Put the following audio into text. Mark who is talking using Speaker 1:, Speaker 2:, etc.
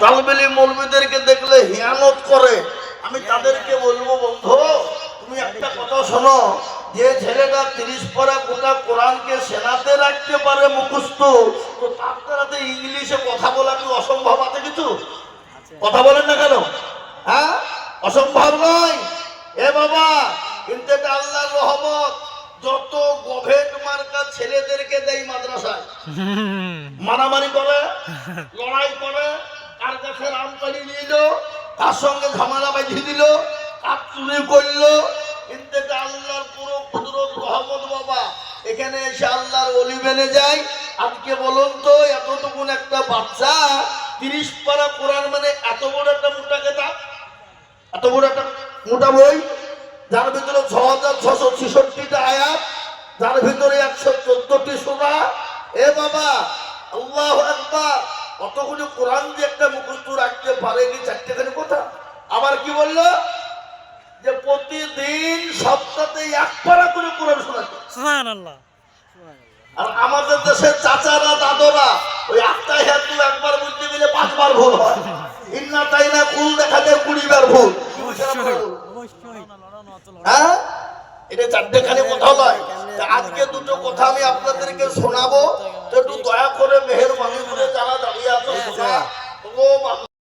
Speaker 1: তালবেলি মৌলবীদেরকে দেখলে হিয়ানত করে। আমি তাদেরকে বলবো, বন্ধু তুমি একটা কথা শোনো, যে ছেলেটা 30 পারা গোটা কোরআনকে সেনাতে রাখতে পারে মুখস্থ, তো তার দ্বারাতে ইংলিশে কথা বলা কি অসম্ভব আছে কিছু? কথা বলেন না কেন? হ্যাঁ, অসম্ভব নয়। এ বাবা, কিন্তু এটা আল্লাহর রহমত। যত গভেট মার্কা ছেলেদেরকে দেয় মাদ্রাসায়, মারামারি করে, লড়াই করে, কার কাছে রামকালি নিল, তার সঙ্গে ঝামেলা বাঁধিয়ে দিল, কার চুরি করলো, কিন্তু এটা আল্লাহর পুরো কুদরত রহমত বাবা। এখানে এসে আল্লাহর ওলি বেনে যায়। আজকে বলুন তো, এতটুকুন একটা বাচ্চা 30 পারা কোরআন, মানে এত বড় একটা মোটা কেতাব, এত বড় একটা মোটা বই, যার ভিতরে 6666টা আয়াত, যার ভিতরে 114টি সূরা। এ বাবা, আল্লাহু আকবার, কতগুলো কোরআন যে একটা মুখস্থ রাখতে পারে কি চারটেখানি কথা। আবার কি বললো, যে প্রতিদিন সপ্তাহে 1 পারা করে কোরআন শোনাচ্ছে। সুবহানাল্লাহ। আর আমাদের দেশের চাচারা দাদরা ওই আত্তাহিয়াতু একবার বলতে গেলে 5 বার ভুল হয়, ইন্না তাইনা কুল দেখা যায় 20 বার ভুল। হ্যাঁ, এটা চারটেখানি কথা নয়। আজকে দুটো কথা আমি আপনাদেরকে শোনাবো, তো একটু দয়া করে মেহেরবানি